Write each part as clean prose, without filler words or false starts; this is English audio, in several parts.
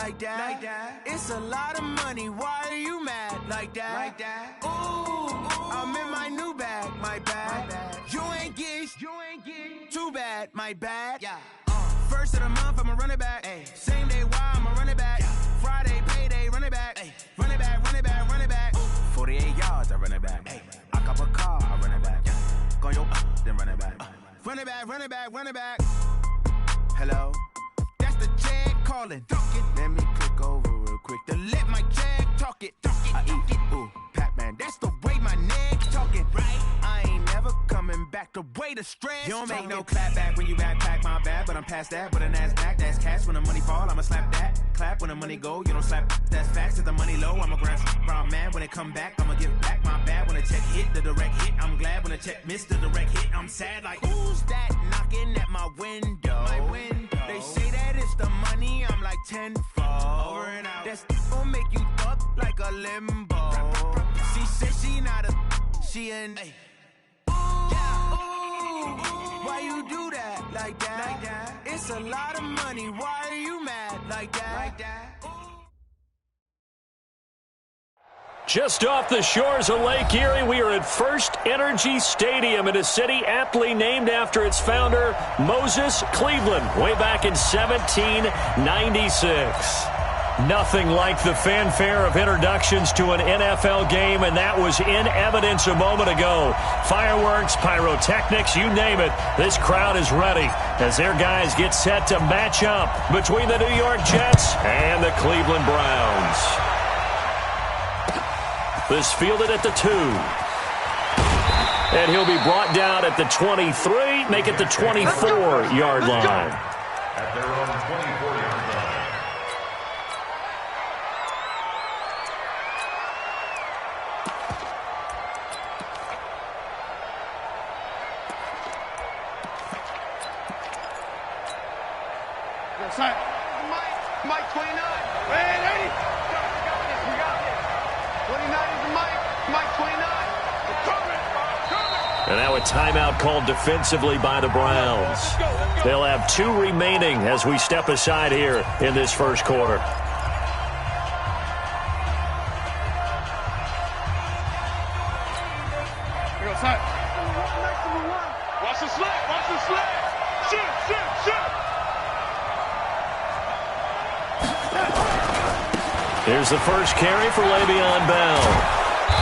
like that. It's a lot of money, why are you mad like that? Ooh, I'm in my new bag, my bad. You ain't get too bad, my bad. First of the month, I'ma run it back. Same day, why I'ma run it back. Friday, payday, run it back. Run it back, run it back, run it back. 48 yards, I run it back. I cop a car, I run it back. Go yo, then run it back. Run it back, run it back, run it back. Hello? That's the jag calling. Let me click over real quick to let my jag talk it. I eat it, ooh, Pac-Man. That's the way my neck talking. Right? I ain't never coming back the way the stress. You don't make no clap back when you backpack, my bad. But I'm past that with a NASDAQ. That's cash when the money fall, I'ma slap that. Clap when the money go, you don't slap. That's facts. If the money low, I'ma grab brown man. When it come back, I'ma give back my bad. When the check hit, the direct hit. I'm glad when the check missed the direct hit. I'm sad like, who's that knocking at my window? My window. They say that it's the money, I'm like tenfold. Over and out. That's gon' make you up like a limbo. She said she not a, she an. Why you do that like that? It's a lot of money, why are you mad like that? Just off the shores of Lake Erie, we are at First Energy Stadium in a city aptly named after its founder, Moses Cleveland, way back in 1796. Nothing like the fanfare of introductions to an NFL game, and that was in evidence a moment ago. Fireworks, pyrotechnics, you name it, this crowd is ready as their guys get set to match up between the New York Jets and the Cleveland Browns. This fielded at the 2. And he'll be brought down at the 23, make it the 24-yard line. At their own 24-yard line. Mike 29. Hey, we got this. 29 is the Mike 29. And now a timeout called defensively by the Browns. They'll have 2 remaining as we step aside here in this first quarter. Here goes Hunt. Watch the slip. Watch the slip. Shoot. Here's the first carry for Le'Veon Bell.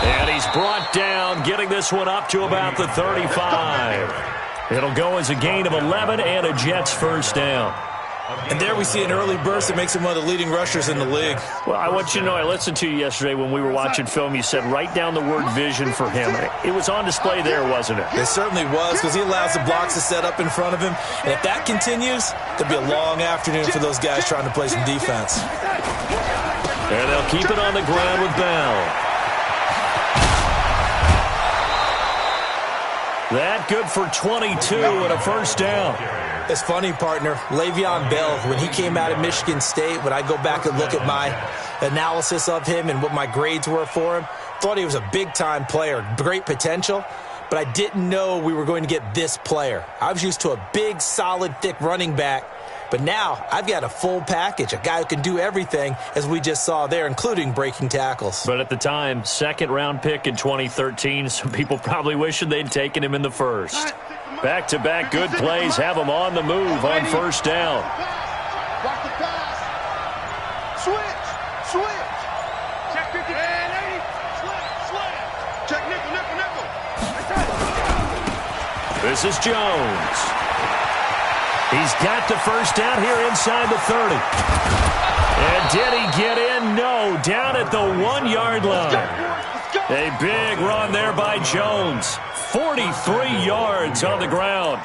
And he's brought down, getting this one up to about the 35. It'll go as a gain of 11 and a Jets first down. And there we see an early burst that makes him one of the leading rushers in the league. Well, I want you to know, I listened to you yesterday when we were watching film. You said write down the word vision for him. It was on display there, wasn't it? It certainly was, because he allows the blocks to set up in front of him. And if that continues, there'll be a long afternoon for those guys trying to play some defense. And they'll keep it on the ground with Bell. That good for 22 and a first down. It's funny, partner. Le'Veon Bell, when he came out of Michigan State, when I go back and look at my analysis of him and what my grades were for him, thought he was a big-time player, great potential, but I didn't know we were going to get this player. I was used to a big, solid, thick running back, but now I've got a full package, a guy who can do everything, as we just saw there, including breaking tackles. But at the time, second-round pick in 2013, some people probably wishing they'd taken him in the first. Back-to-back good plays have him on the move on first down. Watch the pass. Switch. Check 50. And 80. Slam. Check nickel. This is Jones. He's got the first down here inside the 30. And did he get in? No, down at the 1-yard line. A big run there by Jones. 43 yards on the ground.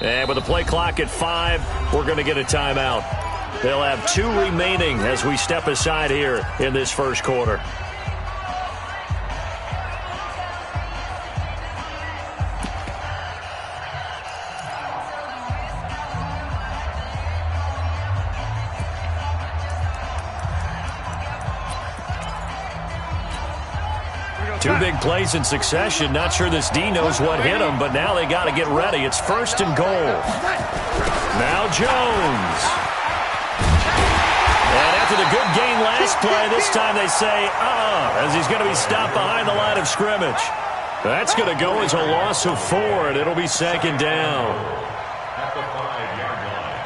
And with the play clock at 5, we're going to get a timeout. They'll have 2 remaining as we step aside here in this first quarter. Two big plays in succession. Not sure this D knows what hit him, but now they got to get ready. It's 1st and goal. Now Jones. And after the good gain last play, this time they say, as he's going to be stopped behind the line of scrimmage. That's going to go as a loss of 4, and it'll be 2nd down. At the 5-yard line.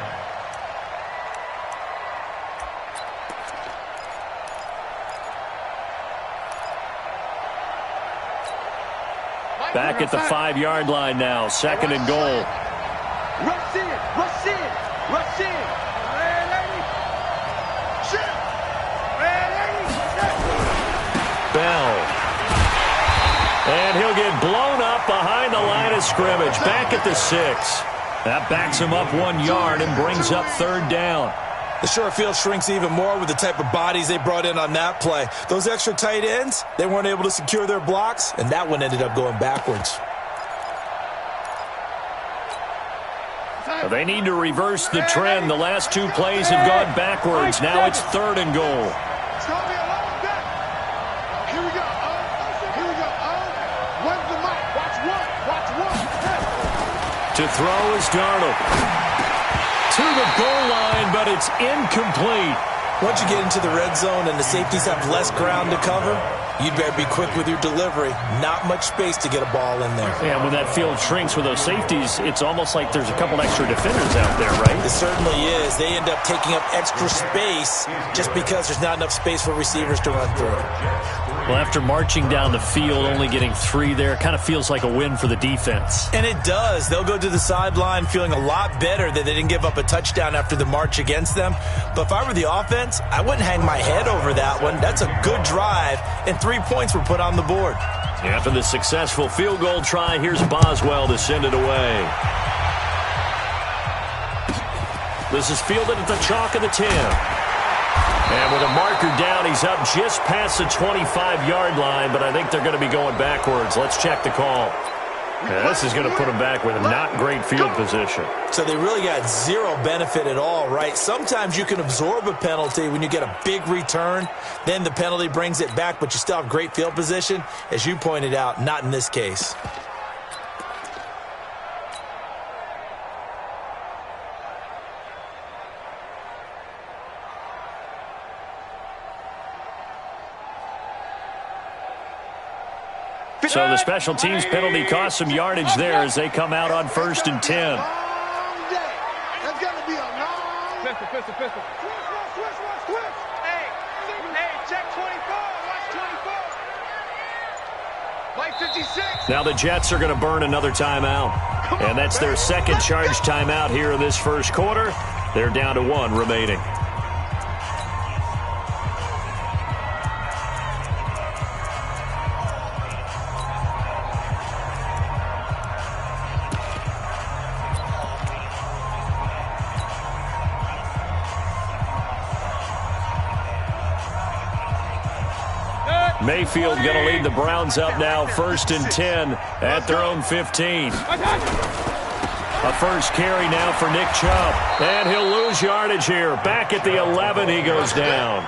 Back at the 5-yard line now, 2nd and goal. Rush in, rush in, rush in. Red 80. Shit. Red 80. Bell. And he'll get blown up behind the line of scrimmage. Back at the 6. That backs him up 1 yard and brings up 3rd down. The short field shrinks even more with the type of bodies they brought in on that play. Those extra tight ends, they weren't able to secure their blocks, and that one ended up going backwards. They need to reverse the trend. The last 2 plays have gone backwards. Now it's 3rd and goal. It's going to be a long day. Here we go. Here we go. Where's the mic? Watch one. Watch one. To throw is Darnold. To the goal line, but it's incomplete. Once you get into the red zone and the safeties have less ground to cover, you'd better be quick with your delivery. Not much space to get a ball in there. Yeah, when that field shrinks with those safeties, it's almost like there's a couple extra defenders out there, right? It certainly is. They end up taking up extra space just because there's not enough space for receivers to run through. Well, after marching down the field, only getting 3 there, it kind of feels like a win for the defense. And it does. They'll go to the sideline feeling a lot better that they didn't give up a touchdown after the march against them. But if I were the offense, I wouldn't hang my head over that one. That's a good drive, and 3 points were put on the board. After the successful field goal try, here's Boswell to send it away. This is fielded at the chalk of the 10. And with a marker down, he's up just past the 25-yard line, but I think they're going to be going backwards. Let's check the call. Yeah, this is going to put them back with not great field position. So they really got 0 benefit at all, right? Sometimes you can absorb a penalty when you get a big return. Then the penalty brings it back, but you still have great field position. As you pointed out, not in this case. So the special teams penalty cost some yardage there as they come out on 1st and 10. That's going to be a long pistol. Switch. Hey, check 24. Watch 24. Like 56. Now the Jets are going to burn another timeout. And that's their 2nd charge timeout here in this first quarter. They're down to 1 remaining. Mayfield going to lead the Browns up now, 1st and 10 at their own 15. A first carry now for Nick Chubb. And he'll lose yardage here. Back at the 11, he goes down.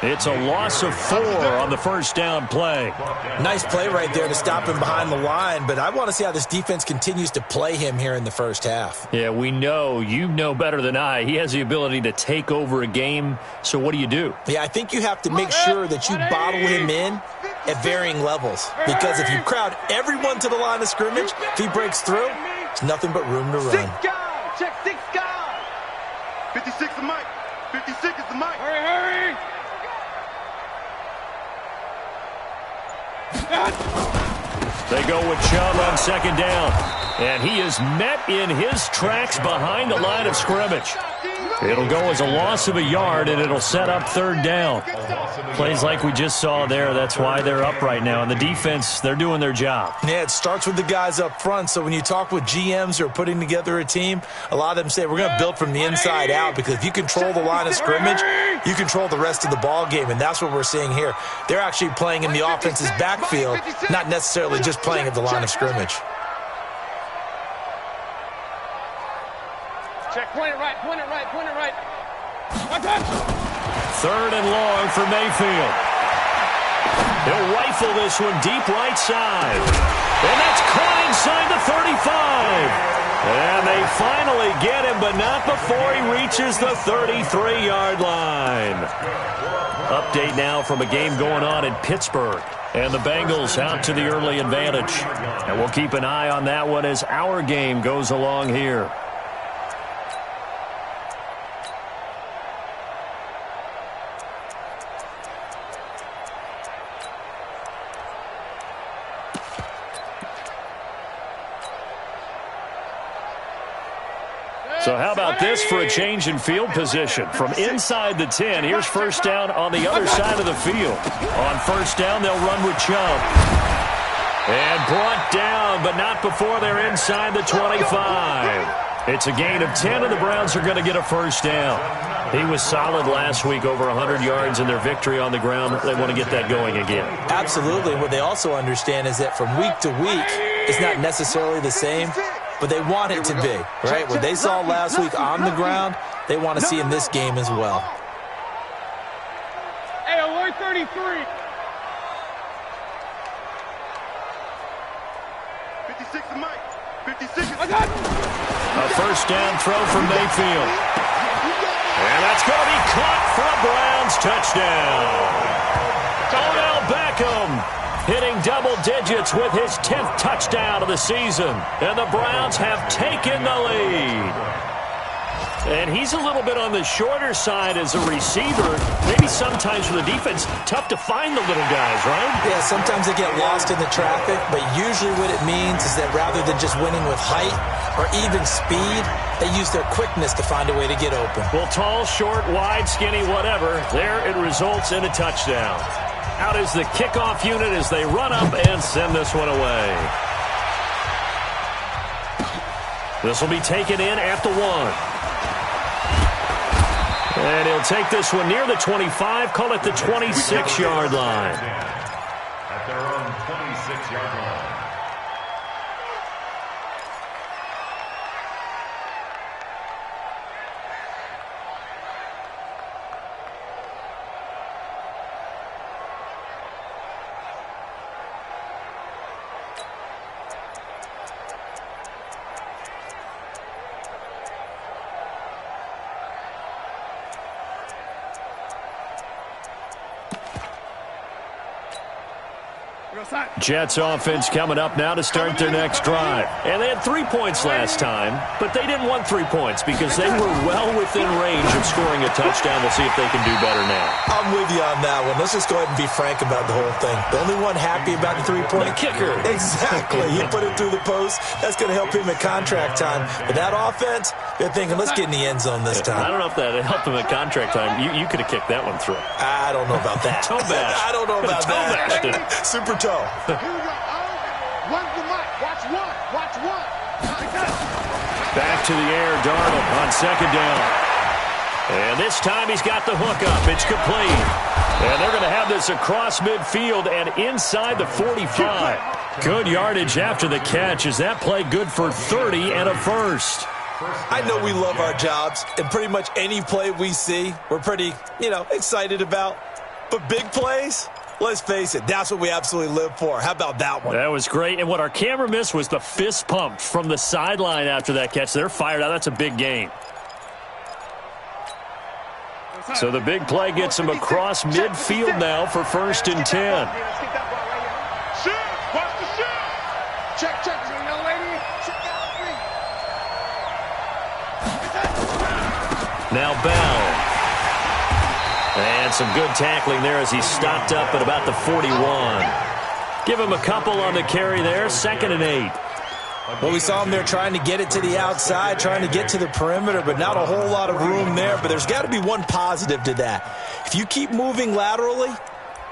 It's a loss of 4 on the first down play. Nice play right there to stop him behind the line, but I want to see how this defense continues to play him here in the first half. Yeah, we know. You know better than I. He has the ability to take over a game, so what do you do? Yeah, I think you have to make sure that you bottle him in at varying levels, because if you crowd everyone to the line of scrimmage, if he breaks through, it's nothing but room to run. 6 guys. Check 6 guys. 56 is Mike. 56 is the Mike. Hurry. They go with Chubb on 2nd down. And he is met in his tracks behind the line of scrimmage. It'll go as a loss of a yard, and it'll set up third down. Plays like we just saw there. That's why they're up right now. And the defense, they're doing their job. Yeah, it starts with the guys up front. So when you talk with GMs who are putting together a team, a lot of them say we're going to build from the inside out, because if you control the line of scrimmage, you control the rest of the ball game, and that's what we're seeing here. They're actually playing in the offense's backfield, not necessarily just playing at the line of scrimmage. Check, point it right, point it right, point it right. Third and long for Mayfield. He'll rifle this one deep right side. And that's caught inside the 35. And they finally get him, but not before he reaches the 33-yard line. Update now from a game going on in Pittsburgh. And the Bengals out to the early advantage. And we'll keep an eye on that one as our game goes along here. So how about this for a change in field position? From inside the 10, here's first down on the other side of the field. On first down, they'll run with Chubb. And brought down, but not before they're inside the 25. It's a gain of 10, and the Browns are going to get a first down. He was solid last week, over 100 yards in their victory on the ground. They want to get that going again. Absolutely. What they also understand is that from week to week, it's not necessarily the same, but they want it to be, right? What they saw last week on the ground, they want to see in this game as well. Hey, alert 33. 56 to Mike. 56. A first down throw from Mayfield. And that's going to be caught for a Browns touchdown. Odell Beckham hitting double digits with his 10th touchdown of the season. And the Browns have taken the lead. And he's a little bit on the shorter side as a receiver. Maybe sometimes for the defense, tough to find the little guys, right? Yeah, sometimes they get lost in the traffic, but usually what it means is that rather than just winning with height or even speed, they use their quickness to find a way to get open. Well, tall, short, wide, skinny, whatever, there it results in a touchdown. Out is the kickoff unit as they run up and send this one away. This will be taken in at the 1. And he'll take this one near the 25, call it the 26-yard line. At their own 26-yard line. Jets offense coming up now to start their next drive. And they had 3 points last time, but they didn't want 3 points because they were well within range of scoring a touchdown. We'll see if they can do better now. I'm with you on that one. Let's just go ahead and be frank about the whole thing. The only one happy about the 3-point kicker. Exactly. He put it through the post. That's going to help him at contract time. But that offense, they're thinking, let's get in the end zone this time. I don't know if that helped him at contract time. You could have kicked that one through. I don't know about that. Toe bash. I don't know about that. Toe Super toe. Here we go. One's the mic. Watch one. Watch one. Back to the air, Darnold on second down. And this time he's got the hook up. It's complete. And they're going to have this across midfield and inside the 45. Good yardage after the catch. Is that play good for 30 and a first? I know we love our jobs, and pretty much any play we see, we're pretty, excited about. But big plays, let's face it, that's what we absolutely live for. How about that one? That was great. And what our camera missed was the fist pump from the sideline after that catch. They're fired out. That's a big gain. So the big play gets him across midfield now for 1st and 10. Check, young lady. Check out three. Now Bell. And some good tackling there as he stopped up at about the 41. Give him a couple on the carry there. 2nd and 8. Well, we saw him there trying to get it to the outside, trying to get to the perimeter, but not a whole lot of room there. But there's got to be one positive to that. If you keep moving laterally,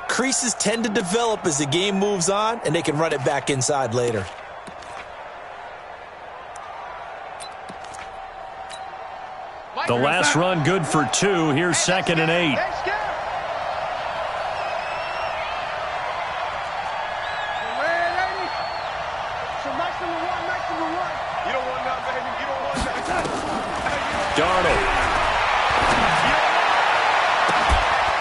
creases tend to develop as the game moves on, and they can run it back inside later. The last run good for 2. Here's 2nd and 8. Darnold.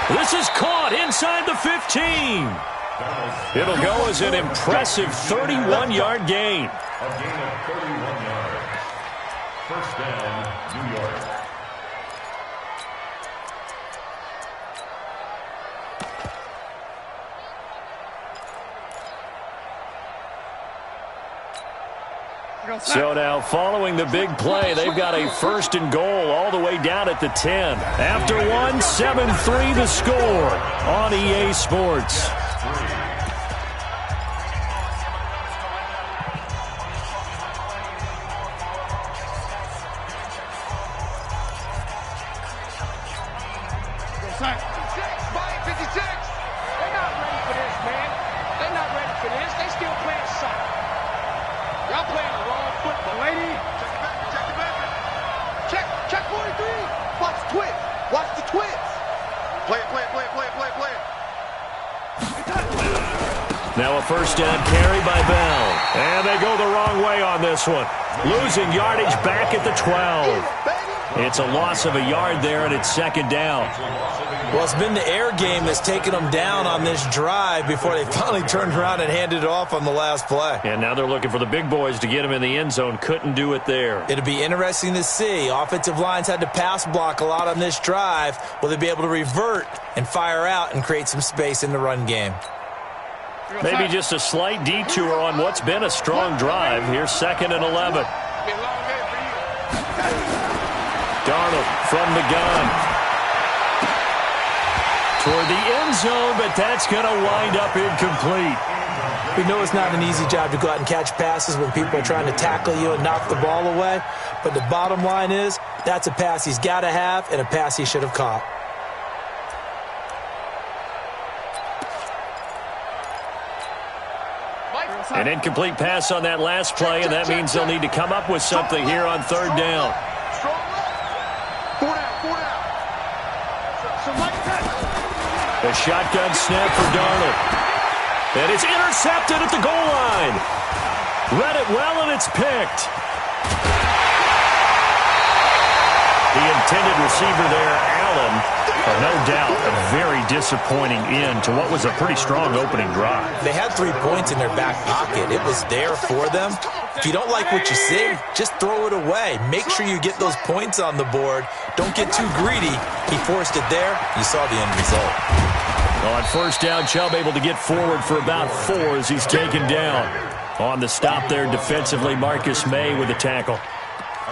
This is caught inside the 15. It'll go as an impressive 31-yard gain. A gain of 31 yards. First down, New York. So now, following the big play, they've got a 1st and goal all the way down at the 10. After one, 7-3 the score on EA Sports. Now a first down carry by Bell. And they go the wrong way on this one. Losing yardage back at the 12. It's a loss of a yard there, and it's 2nd down. Well, it's been the air game that's taken them down on this drive before they finally turned around and handed it off on the last play. And now they're looking for the big boys to get him in the end zone. Couldn't do it there. It'll be interesting to see. Offensive lines had to pass block a lot on this drive. Will they be able to revert and fire out and create some space in the run game? Maybe just a slight detour on what's been a strong drive. Here's 2nd and 11. Darnold from the gun. Toward the end zone, but that's going to wind up incomplete. We know it's not an easy job to go out and catch passes when people are trying to tackle you and knock the ball away. But the bottom line is, that's a pass he's got to have and a pass he should have caught. An incomplete pass on that last play, and that means they'll need to come up with something here on 3rd down. The shotgun snap for Darnold. And it's intercepted at the goal line. Read it well, and it's picked. The intended receiver there, Allen, no doubt a very disappointing end to what was a pretty strong opening drive. They had 3 points in their back pocket. It was there for them. If you don't like what you see, just throw it away. Make sure you get those points on the board. Don't get too greedy. He forced it there. You saw the end result. Well, on 1st down, Chubb able to get forward for about 4 as he's taken down. On the stop there defensively, Marcus May with the tackle.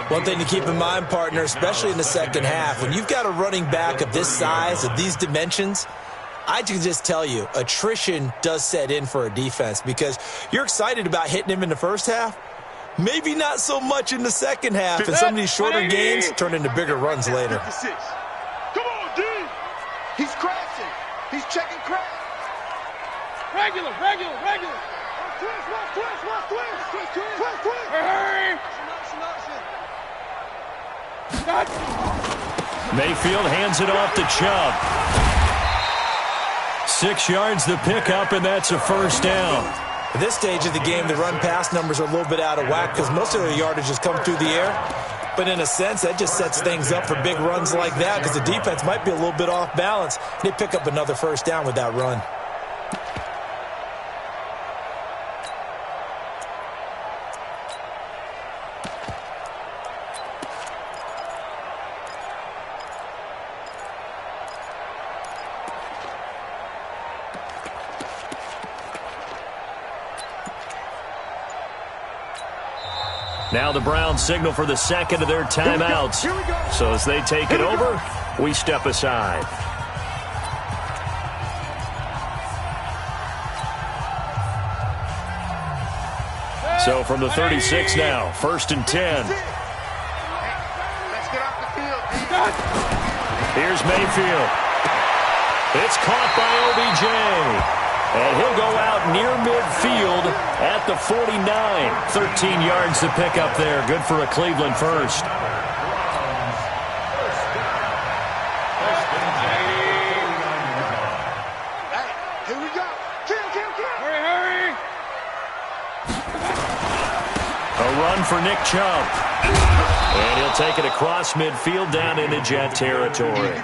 One thing to keep in mind, partner, especially in the second half, when you've got a running back of this size, of these dimensions, I can just tell you, attrition does set in for a defense because you're excited about hitting him in the first half. Maybe not so much in the second half, and some of these shorter gains turn into bigger runs later. Come on, D! He's crashing. He's checking crash. Regular. Twist. Hurry! Mayfield hands it off to Chubb. 6 yards the pickup, and that's a 1st down. At this stage of the game, the run-pass numbers are a little bit out of whack because most of the yardage has come through the air. But in a sense, that just sets things up for big runs like that because the defense might be a little bit off balance. They pick up another 1st down with that run. Now the Browns signal for the 2nd of their timeouts. So as they take it over, we step aside. So from the 36 now, 1st and 10. Let's get off the field. Here's Mayfield. It's caught by OBJ. And he'll go out near midfield at the 49. 13 yards to pick up there. Good for a Cleveland first. Here we go. Kill. Hurry. A run for Nick Chubb. And he'll take it across midfield down into Jet territory.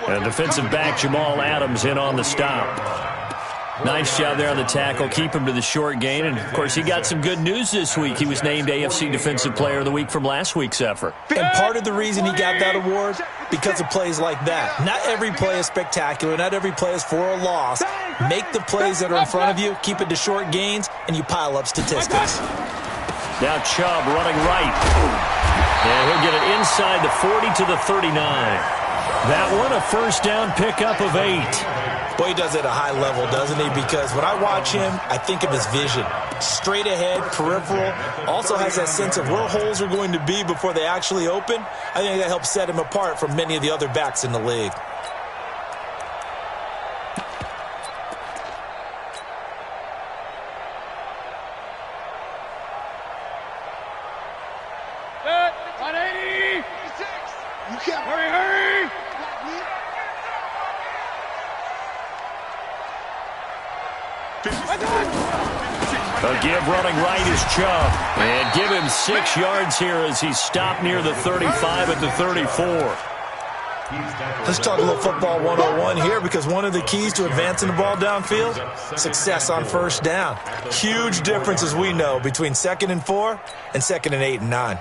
And defensive back Jamal Adams in on the stop. Nice job there on the tackle. Keep him to the short gain. And, of course, he got some good news this week. He was named AFC Defensive Player of the Week from last week's effort. And part of the reason he got that award, because of plays like that. Not every play is spectacular. Not every play is for a loss. Make the plays that are in front of you, keep it to short gains, and you pile up statistics. Now Chubb running right. And he'll get it inside the 40 to the 39. That one a first down pickup of 8. Boy, he does it at a high level, doesn't he? Because when I watch him, I think of his vision. Straight ahead, peripheral. Also has that sense of where holes are going to be before they actually open. I think that helps set him apart from many of the other backs in the league. A give running right is Chubb. And give him 6 yards here as he's stopped near the 35 at the 34. Let's talk a little football 101 here, because one of the keys to advancing the ball downfield, success on first down. Huge difference, as we know, between 2nd and 4 and 2nd and 8 and 9.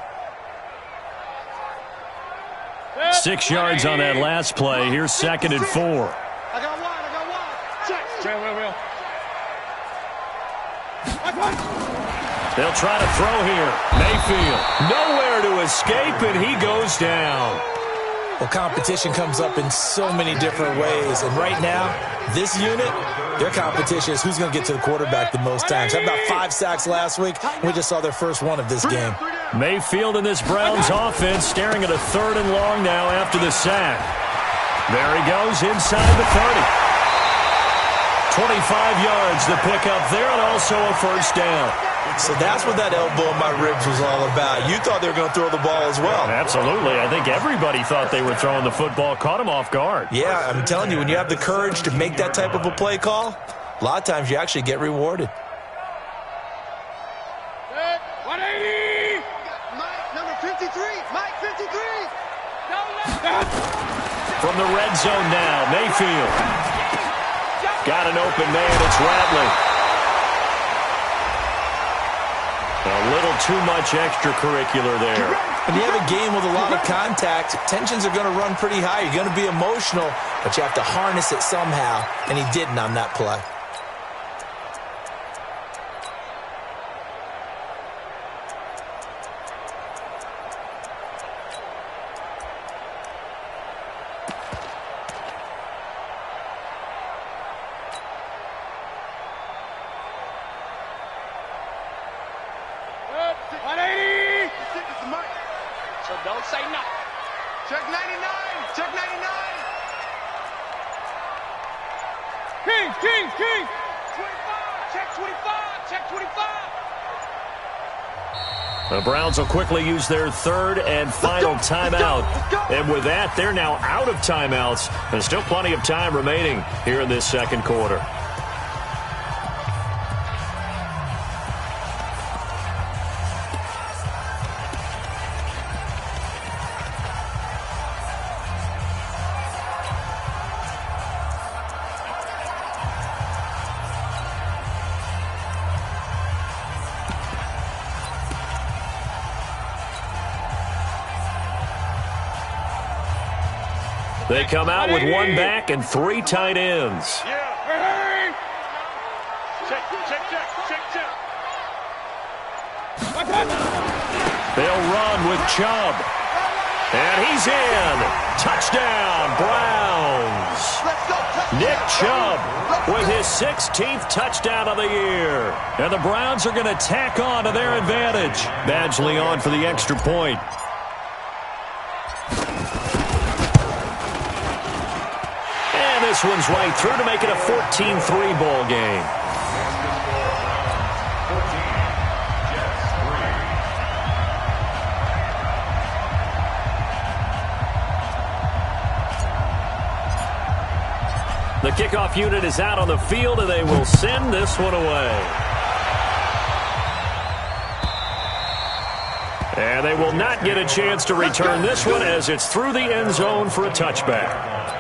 6 yards on that last play. Here's 2nd and 4. I got one. Check. Will. They'll try to throw here. Mayfield nowhere to escape, and he goes down. Well, competition comes up in so many different ways. And right now, this unit, their competition is who's going to get to the quarterback the most times. Had about 5 sacks last week. We just saw their first one of this game. Mayfield in this Browns offense staring at a 3rd and long now after the sack. There he goes inside the 30. 25 yards to pick up there, and also a first down. So that's what that elbow in my ribs was all about. You thought they were going to throw the ball as well. Absolutely. I think everybody thought they were throwing the football. Caught him off guard. Yeah, I'm telling you, when you have the courage to make that type of a play call, a lot of times you actually get rewarded. 180. Mike, number 53. Mike, 53. From the red zone now, Mayfield. Got an open man. It's Ratley. A little too much extracurricular there. When you have a game with a lot of contact, tensions are going to run pretty high. You're going to be emotional, but you have to harness it somehow, and he didn't on that play. King. 25. Check 25. Check 25. The Browns will quickly use their 3rd and final timeout. And with that, they're now out of timeouts. There's still plenty of time remaining here in this 2nd quarter. They come out with 1 back and 3 tight ends. Check. They'll run with Chubb. And he's in. Touchdown, Browns. Nick Chubb with his 16th touchdown of the year. And the Browns are going to tack on to their advantage. Badgley on for the extra point. And this one's right through to make it a 14-3 ball game. The kickoff unit is out on the field, and they will send this one away. And they will not get a chance to return this one as it's through the end zone for a touchback.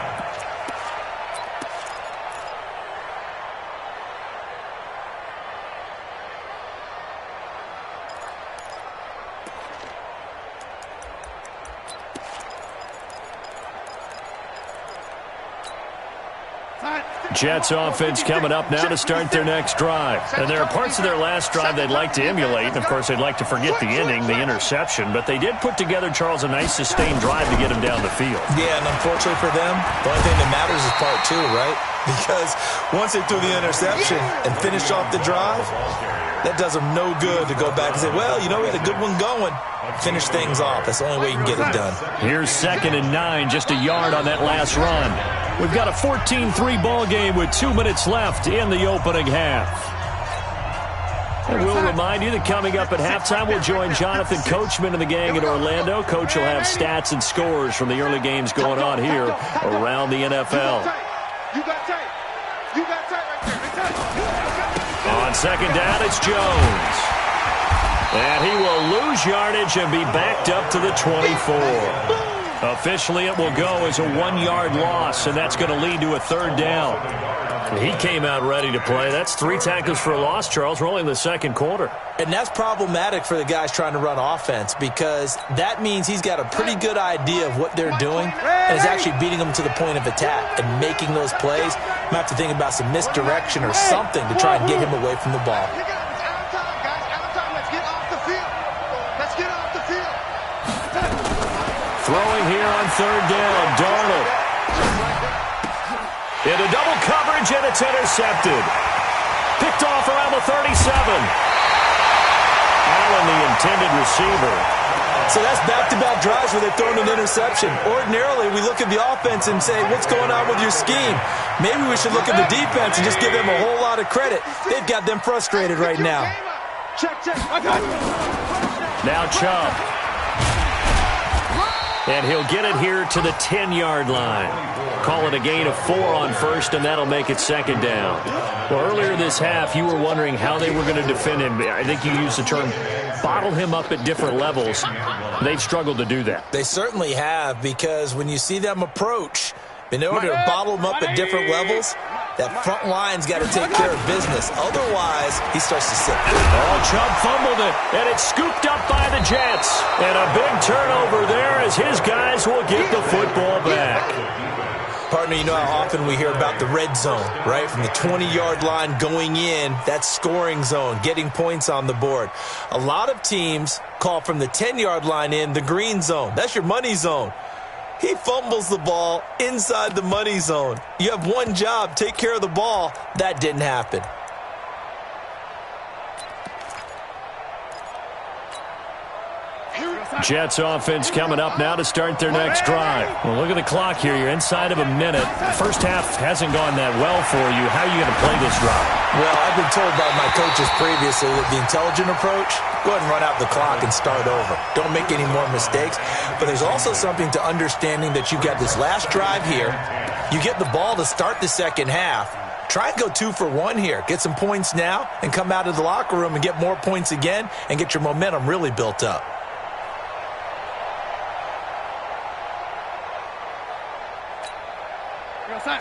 Jets offense coming up now to start their next drive. And there are parts of their last drive they'd like to emulate. And, of course, they'd like to forget the ending, the interception. But they did put together, Charles, a nice sustained drive to get him down the field. Yeah, and unfortunately for them, the only thing that matters is part two, right? Because once they threw the interception and finished off the drive, that does them no good to go back and say, well, you know, we had a good one going. Finish things off. That's the only way you can get it done. Here's 2nd and 9, just a yard on that last run. We've got a 14-3 ball game with 2 minutes left in the opening half. And we'll remind you that coming up at halftime, we'll join Jonathan Coachman and the gang in Orlando. Coach will have stats and scores from the early games going on here around the NFL. On 2nd down, it's Jones. And he will lose yardage and be backed up to the 24. Officially, it will go as a 1-yard loss, and that's going to lead to a 3rd down. He came out ready to play. That's 3 tackles for a loss, Charles. We're only in the 2nd quarter. And that's problematic for the guys trying to run offense because that means he's got a pretty good idea of what they're doing and is actually beating them to the point of attack and making those plays. Might have to think about some misdirection or something to try and get him away from the ball. Throwing here on 3rd down, Darnold. Into double coverage, and it's intercepted. Picked off around the 37. Allen, the intended receiver. So that's back-to-back drives where they're throwing an interception. Ordinarily, we look at the offense and say, what's going on with your scheme? Maybe we should look at the defense and just give them a whole lot of credit. They've got them frustrated right now. Now Chubb. And he'll get it here to the 10-yard line. Call it a gain of 4 on 1st, and that'll make it 2nd down. Well, earlier this half, you were wondering how they were going to defend him. I think you used the term bottle him up at different levels. They've struggled to do that. They certainly have, because when you see them approach, in order to bottle him up at different levels, that front line's got to take care of business. Otherwise, he starts to slip. Oh, Chubb fumbled it, and it's scooped up by the Jets. And a big turnover there as his guys will get the football back. Partner, you know how often we hear about the red zone, right? From the 20-yard line going in, that's scoring zone, getting points on the board. A lot of teams call from the 10-yard line in the green zone. That's your money zone. He fumbles the ball inside the money zone. You have one job, take care of the ball. That didn't happen. Jets offense coming up now to start their next drive. Well, look at the clock here. You're inside of a minute. First half hasn't gone that well for you. How are you going to play this drive? Well, I've been told by my coaches previously that the intelligent approach, go ahead and run out the clock and start over. Don't make any more mistakes. But there's also something to understanding that you got this last drive here. You get the ball to start the second half. Try and go 2 for 1 here. Get some points now and come out of the locker room and get more points again and get your momentum really built up.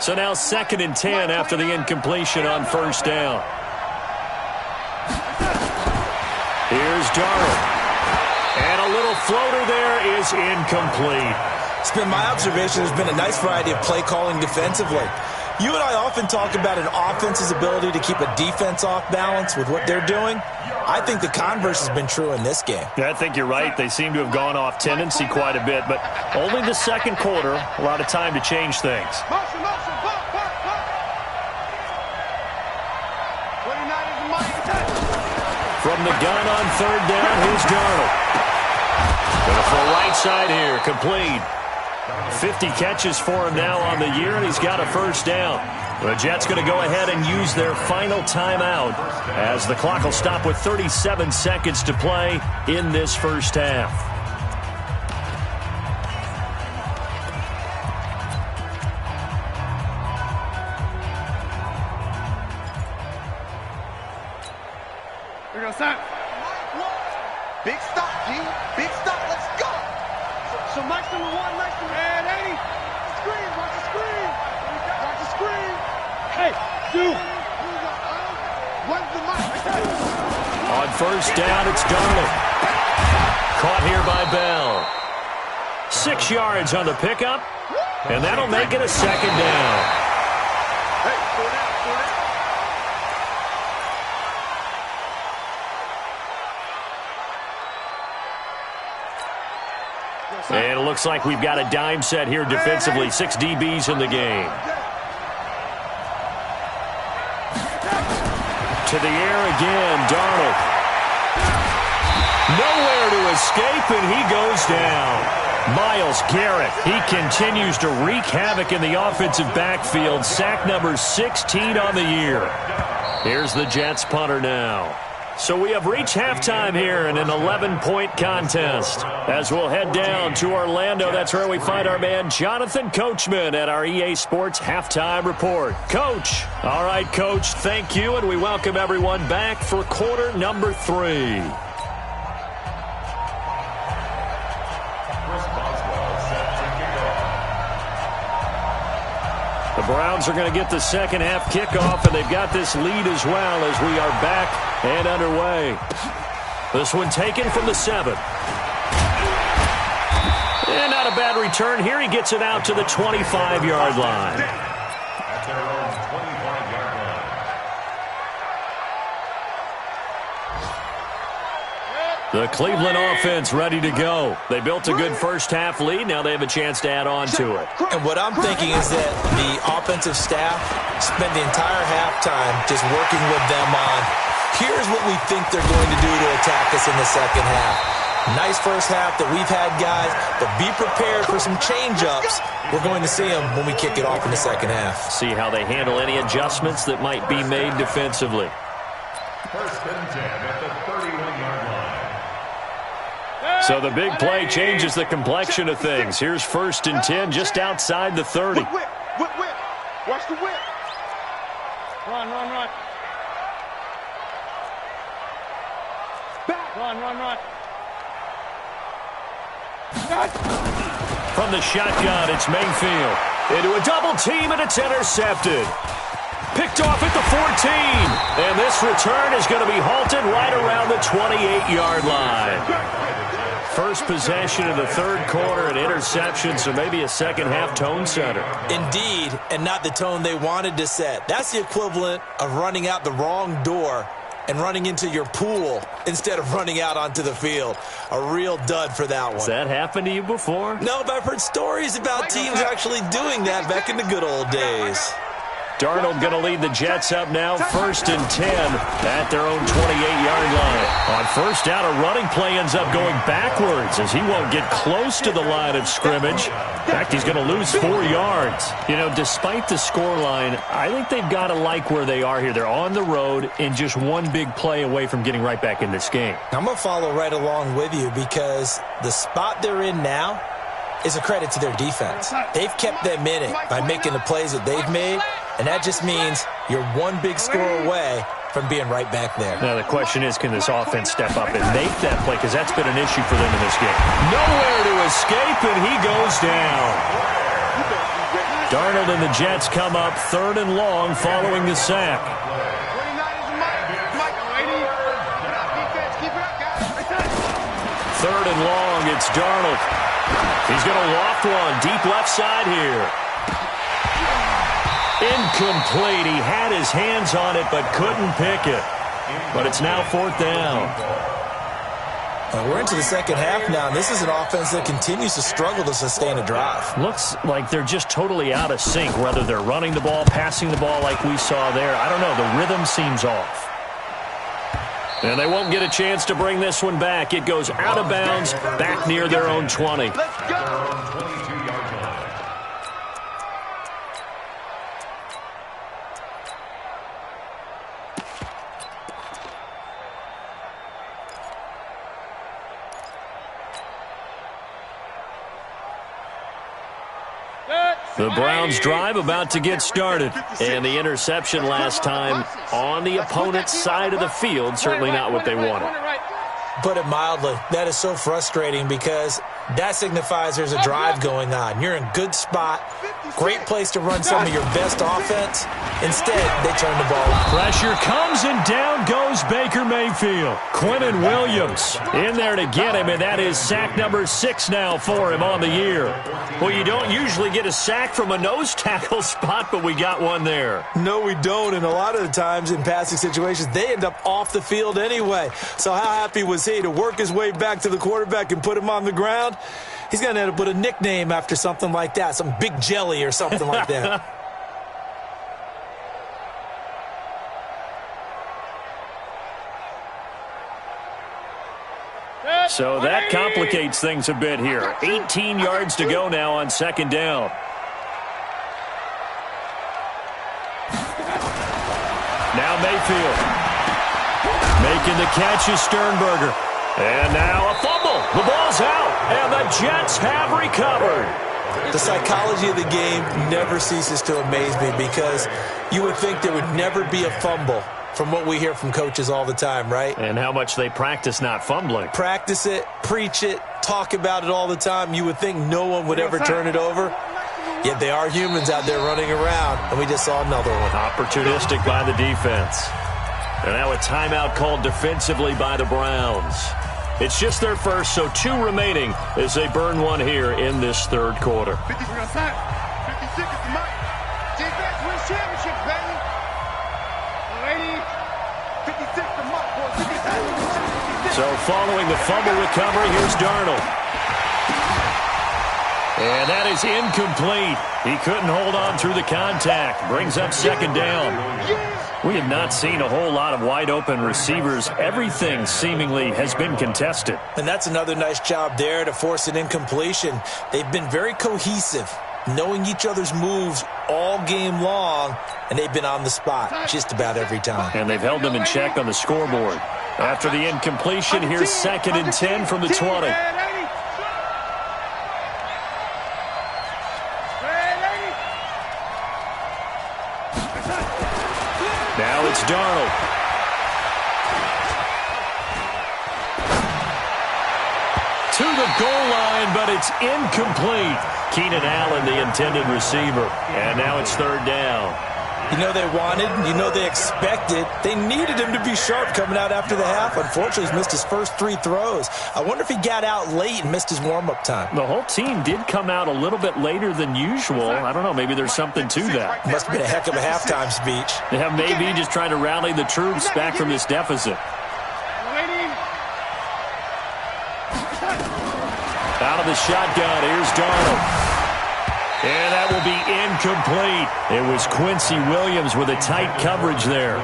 So now 2nd and 10 after the incompletion on 1st down. Here's Darnold. And a little floater there is incomplete. It's been my observation there's been a nice variety of play calling defensively. You and I often talk about an offense's ability to keep a defense off balance with what they're doing. I think the converse has been true in this game. Yeah, I think you're right. They seem to have gone off tendency quite a bit, but only the second quarter, a lot of time to change things. From the gun on third down, here's Darnold. Going for a right side here, complete. 50 catches for him now on the year, and he's got a first down. The Jets going to go ahead and use their final timeout as the clock will stop with 37 seconds to play in this first half. Here we go, son. Big stop, G. Big stop. Let's go. So Mike's number one, Mike's number and 80. Screen, watch the screen. Watch the screen. Hey, dude. When's the mic? On first down, it's Darnold. Caught here by Bell. 6 yards on the pickup, and that'll make it a second down. Hey, slow down, slow down. And it looks like we've got a dime set here defensively. 6 DBs in the game. To the air again, Darnold. Nowhere to escape, and he goes down. Myles Garrett, he continues to wreak havoc in the offensive backfield. Sack number 16 on the year. Here's the Jets punter now. So we have reached halftime here in an 11-point contest. As we'll head down to Orlando, that's where we find our man Jonathan Coachman at our EA Sports Halftime Report. Coach. All right, Coach, thank you, and we welcome everyone back for quarter number 3. The Browns are going to get the second half kickoff, and they've got this lead as well as we are back and underway. This one taken from the 7. And not a bad return here. He gets it out to the 25-yard line. At their own 25-yard line. The Cleveland offense ready to go. They built a good first half lead. Now they have a chance to add on to it. And what I'm thinking is that the offensive staff spent the entire halftime just working with them on, here's what we think they're going to do to attack us in the second half. Nice first half that we've had, guys, but be prepared for some change-ups. We're going to see them when we kick it off in the second half. See how they handle any adjustments that might be made defensively. First and 10 at the 31-yard line. So the big play changes the complexion of things. Here's first and 10 just outside the 30. Whip, whip, whip. Watch the whip. Run, run, run. Back. Run, run, run. From the shotgun, it's Mayfield. Into a double team, and it's intercepted. Picked off at the 14. And this return is going to be halted right around the 28-yard line. First possession of the third quarter, an interception, so maybe a second-half tone setter. Indeed, and not the tone they wanted to set. That's the equivalent of running out the wrong door and running into your pool instead of running out onto the field. A real dud for that one. Has that happened to you before? No, but I've heard stories about teams actually doing that back in the good old days. Darnold going to lead the Jets up now, first and 10 at their own 28-yard line. On first down, a running play ends up going backwards as he won't get close to the line of scrimmage. In fact, he's going to lose 4 yards. You know, despite the scoreline, I think they've got to like where they are here. They're on the road and just one big play away from getting right back in this game. I'm going to follow right along with you because the spot they're in now is a credit to their defense. They've kept them in it by making the plays that they've made, and that just means you're one big score away from being right back there. Now, the question is, can this offense step up and make that play? Because that's been an issue for them in this game. Nowhere to escape, and he goes down. Darnold and the Jets come up third and long following the sack. 29 is Mike. 80. Defense, keep it up, guys. Third and long, it's Darnold. He's going to loft one deep left side here. Incomplete. He had his hands on it but couldn't pick it. But it's now 4th down. We're into the second half now, and this is an offense that continues to struggle to sustain a drive. Looks like they're just totally out of sync, whether they're running the ball, passing the ball like we saw there. I don't know. The rhythm seems off. And they won't get a chance to bring this one back. It goes out of bounds, back near their own 20. Let's go. The Browns drive about to get started. And the interception last time on the opponent's side of the field, certainly not what they wanted. Put it mildly, that is so frustrating because that signifies there's a drive going on. You're in good spot, great place to run some of your best offense. Instead, they turn the ball over. Pressure comes and down goes Baker Mayfield. Quinnen Williams in there to get him, and that is sack number 6 now for him on the year. Well, you don't usually get a sack from a nose tackle spot, but we got one there. No, we don't, and a lot of the times in passing situations, they end up off the field anyway. So how happy was he to work his way back to the quarterback and put him on the ground? He's going to end up with a nickname after something like that, some Big Jelly or something like that. So that complicates things a bit here. 18 yards to go now on 2nd down. Now Mayfield. Making the catch is Sternberger. And now a fumble. The ball's out, and the Jets have recovered. The psychology of the game never ceases to amaze me because you would think there would never be a fumble from what we hear from coaches all the time, right? And how much they practice not fumbling. Practice it, preach it, talk about it all the time. You would think no one would ever turn it over. Yet they are humans out there running around, and we just saw another one. Opportunistic by the defense. And now a timeout called defensively by the Browns. It's just their first, so 2 remaining as they burn one here in this 3rd quarter. 50 from your side. 56 is the mic. Defense wins championships, baby. 56 the mic, boys. So following the fumble recovery, here's Darnold. And that is incomplete. He couldn't hold on through the contact. Brings up 2nd down. We have not seen a whole lot of wide-open receivers. Everything seemingly has been contested. And that's another nice job there to force an incompletion. They've been very cohesive, knowing each other's moves all game long, and they've been on the spot just about every time. And they've held them in check on the scoreboard. After the incompletion, here's 2nd and 10 from the 20. Now it's Darnold. To the goal line, but it's incomplete. Keenan Allen, the intended receiver. And now it's 3rd down. You know they wanted, you know they expected. They needed him to be sharp coming out after the half. Unfortunately, he's missed his first 3 throws. I wonder if he got out late and missed his warm-up time. The whole team did come out a little bit later than usual. I don't know, maybe there's something to that. Must have been a heck of a halftime speech. Yeah, maybe just trying to rally the troops back from this deficit. Out of the shotgun, here's Darnold. And that will be incomplete. It was Quincy Williams with a tight coverage there.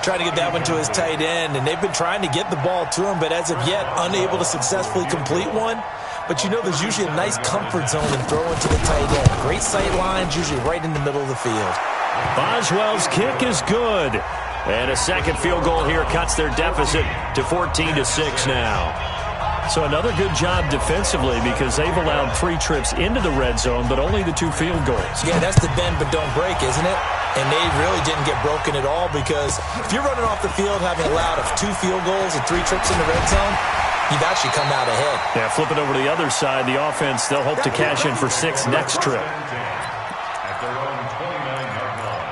Trying to get that one to his tight end, and they've been trying to get the ball to him, but as of yet, unable to successfully complete one. But you know there's usually a nice comfort zone in throwing to the tight end. Great sight lines, usually right in the middle of the field. Boswell's kick is good. And a second field goal here cuts their deficit to 14-6 now. So another good job defensively because they've allowed 3 trips into the red zone, but only the 2 field goals. Yeah, that's the bend but don't break, isn't it? And they really didn't get broken at all because if you're running off the field having allowed 2 field goals and 3 trips in the red zone, you've actually come out ahead. Yeah, flip it over to the other side. The offense, they'll hope to cash in for 6 next trip. At their own 29-yard line.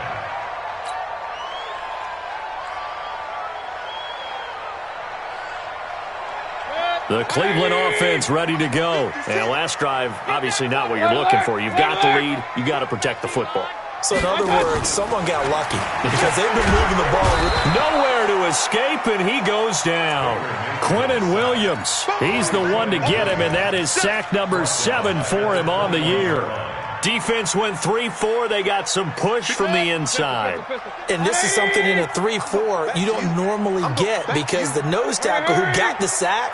The Cleveland offense ready to go. And last drive, obviously not what you're looking for. You've got the lead. You've got to protect the football. So in other words, someone got lucky because they've been moving the ball. Nowhere to escape, and he goes down. Quentin Williams, he's the one to get him, and that is sack number 7 for him on the year. Defense went 3-4. They got some push from the inside. And this is something in a 3-4 you don't normally get because the nose tackle who got the sack,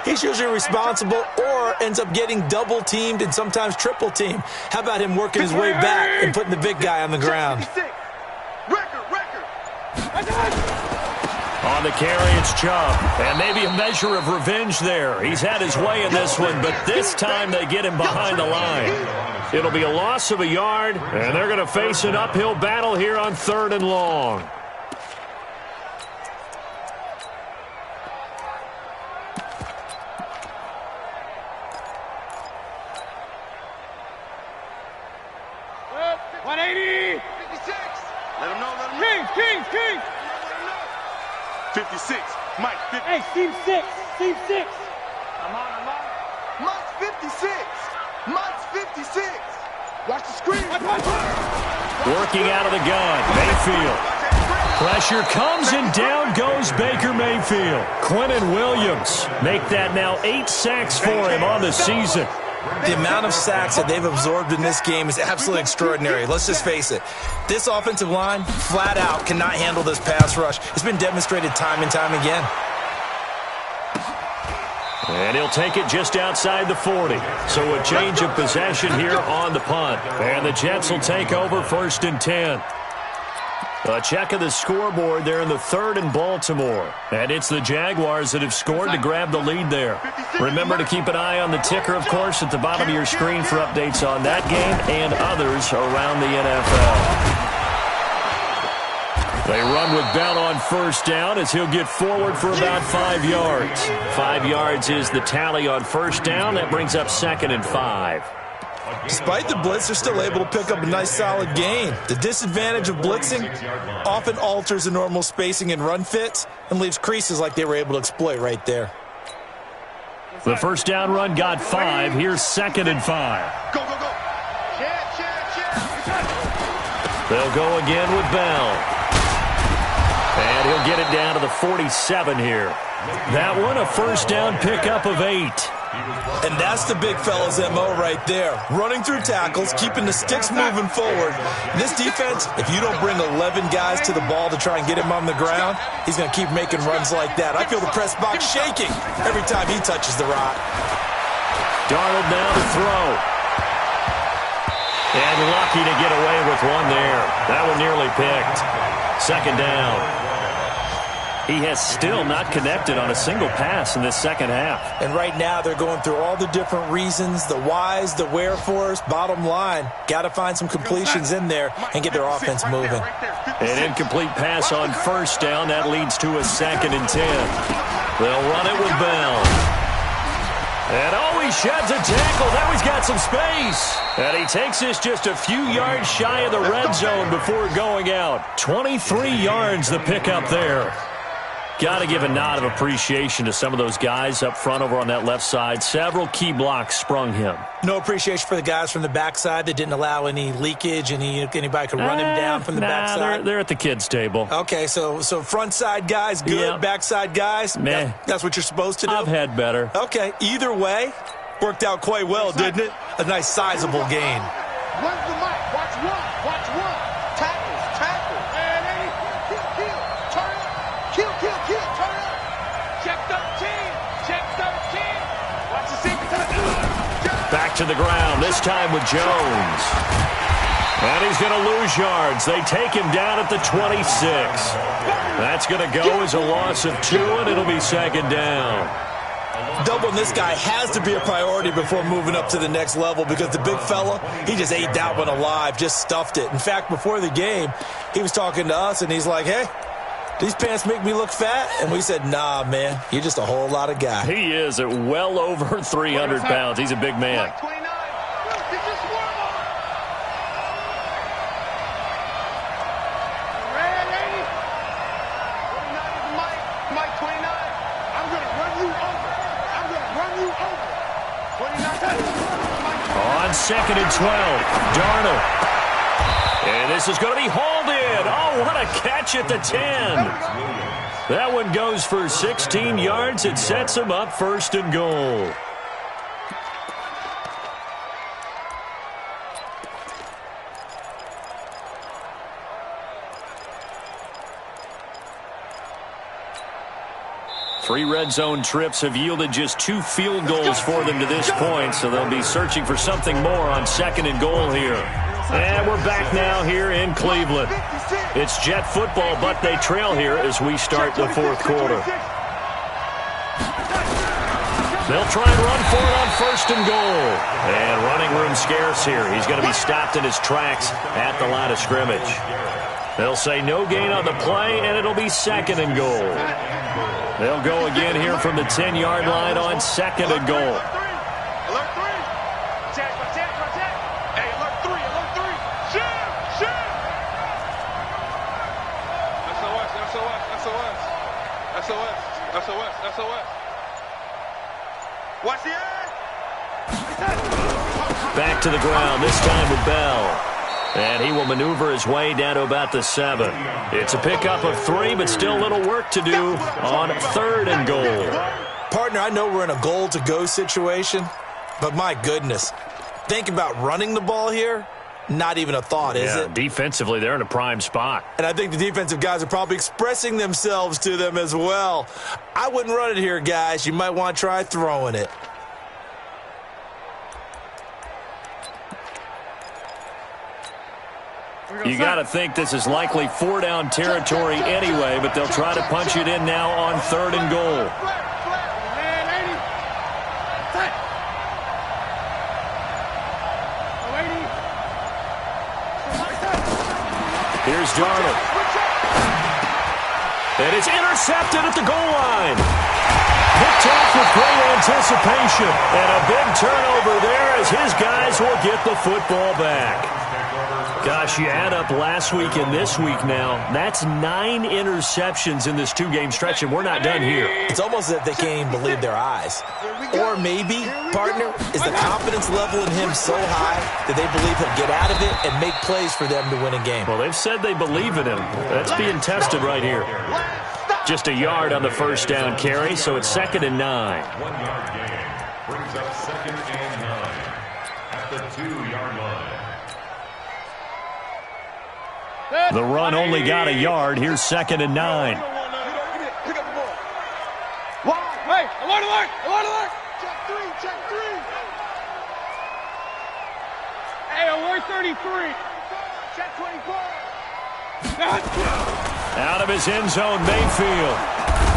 he's usually responsible or ends up getting double-teamed and sometimes triple-teamed. How about him working his way back and putting the big guy on the ground? On the carry, it's Chubb. And maybe a measure of revenge there. He's had his way in this one, but this time they get him behind the line. It'll be a loss of a yard, and they're going to face an uphill battle here on 3rd and long. Let him know. Kings. 56. Mike, 50. Hey, Team 6. I'm on. Mike's 56. Mike's 56. Watch the screen. Working out of the gun, Mayfield. Pressure comes and down goes Baker Mayfield. Quentin Williams make that now 8 sacks for him on the season. The amount of sacks that they've absorbed in this game is absolutely extraordinary. Let's just face it. This offensive line, flat out, cannot handle this pass rush. It's been demonstrated time and time again. And he'll take it just outside the 40. So a change of possession here on the punt. And the Jets will take over 1st and 10. A check of the scoreboard there in the 3rd and Baltimore. And it's the Jaguars that have scored to grab the lead there. Remember to keep an eye on the ticker, of course, at the bottom of your screen for updates on that game and others around the NFL. They run with Bell on 1st down as he'll get forward for about 5 yards. 5 yards is the tally on 1st down. That brings up 2nd and 5. Despite the blitz, they're still able to pick up a nice solid gain. The disadvantage of blitzing often alters the normal spacing and run fits and leaves creases like they were able to exploit right there. The 1st down run got 5. Here's 2nd and 5. Go. They'll go again with Bell. And he'll get it down to the 47 here. That one, a 1st down pickup of 8. And that's the big fella's MO right there. Running through tackles, keeping the sticks moving forward. This defense, if you don't bring 11 guys to the ball to try and get him on the ground, he's going to keep making runs like that. I feel the press box shaking every time he touches the rock. Darnold now to throw. And lucky to get away with one there. That one nearly picked. 2nd down. He has still not connected on a single pass in this 2nd half. And right now they're going through all the different reasons, the whys, the wherefores. Bottom line, got to find some completions in there and get their offense moving. An incomplete pass on 1st down. That leads to a 2nd and 10. They'll run it with Bell. And he sheds a tackle. Now he's got some space. And he takes this just a few yards shy of the red zone before going out. 23 yards the pickup there. Got to give a nod of appreciation to some of those guys up front over on that left side. Several key blocks sprung him. No appreciation for the guys from the backside that didn't allow any leakage, anybody could run him down from the backside. They're at the kids' table. Okay, so front side guys good, Yep. Backside guys, Meh. that's what you're supposed to do? I've had better. Okay, either way, worked out quite well, didn't it? A nice sizable gain. Runs the mic. Watch one. Tackles. And kill. Turn up. Kill. Turn up. Check 13. Watch the secret. Back to the ground, this time with Jones. And he's going to lose yards. They take him down at the 26. That's going to go as a loss of 2, and it'll be 2nd down. Doubling this guy has to be a priority before moving up to the next level because the big fella, he just ate that one alive, just stuffed it. In fact, before the game, he was talking to us, and he's like, hey, these pants make me look fat? And we said, nah, man, you're just a whole lot of guy. He is at well over 300 pounds. He's a big man. 29. On 2nd and 12, Darnold. And this is going to be hauled in. Oh, what a catch at the 10. That one goes for 16 yards. It sets him up 1st and goal. Three red zone trips have yielded just 2 field goals for them to this point, so they'll be searching for something more on 2nd and goal here. And we're back now here in Cleveland. It's Jet football, but they trail here as we start the 4th quarter. They'll try and run for it on 1st and goal. And running room scarce here. He's going to be stopped in his tracks at the line of scrimmage. They'll say no gain on the play, and it'll be 2nd and goal. They'll go again here from the 10-yard line on 2nd and goal. Alert 3. Attack, attack, attack. Hey, alert 3, alert 3. Shoot, shoot. SOS, SOS, SOS. SOS, SOS, SOS. Watch the eye. Back to the ground, this time with Bell. And he will maneuver his way down to about the 7. It's a pickup of 3, but still a little work to do on 3rd and goal. Partner, I know we're in a goal-to-go situation, but my goodness, think about running the ball here. Not even a thought, is it? Defensively, they're in a prime spot. And I think the defensive guys are probably expressing themselves to them as well. I wouldn't run it here, guys. You might want to try throwing it. You got to think this is likely 4-down territory anyway, but they'll try to punch it in now on 3rd and goal. Here's Darnold. And it's intercepted at the goal line. Picked off with great anticipation. And a big turnover there as his guys will get the football back. Gosh, you add up last week and this week now, that's 9 interceptions in this 2-game stretch, and we're not done here. It's almost as if they can't even believe their eyes. Or maybe, partner, is the confidence level in him so high that they believe he'll get out of it and make plays for them to win a game. Well, they've said they believe in him. That's being tested right here. Just a yard on the 1st down carry, so it's 2nd and 9. 1-yard gain brings up 2nd and 9 at the 2-yard line. The run only got a yard. Here's 2nd and 9. Pick up the ball. Hey, alert, alert, alert, alert. Check 3, check 3. Hey, alert 33. Check 24. Out of his end zone, Mayfield.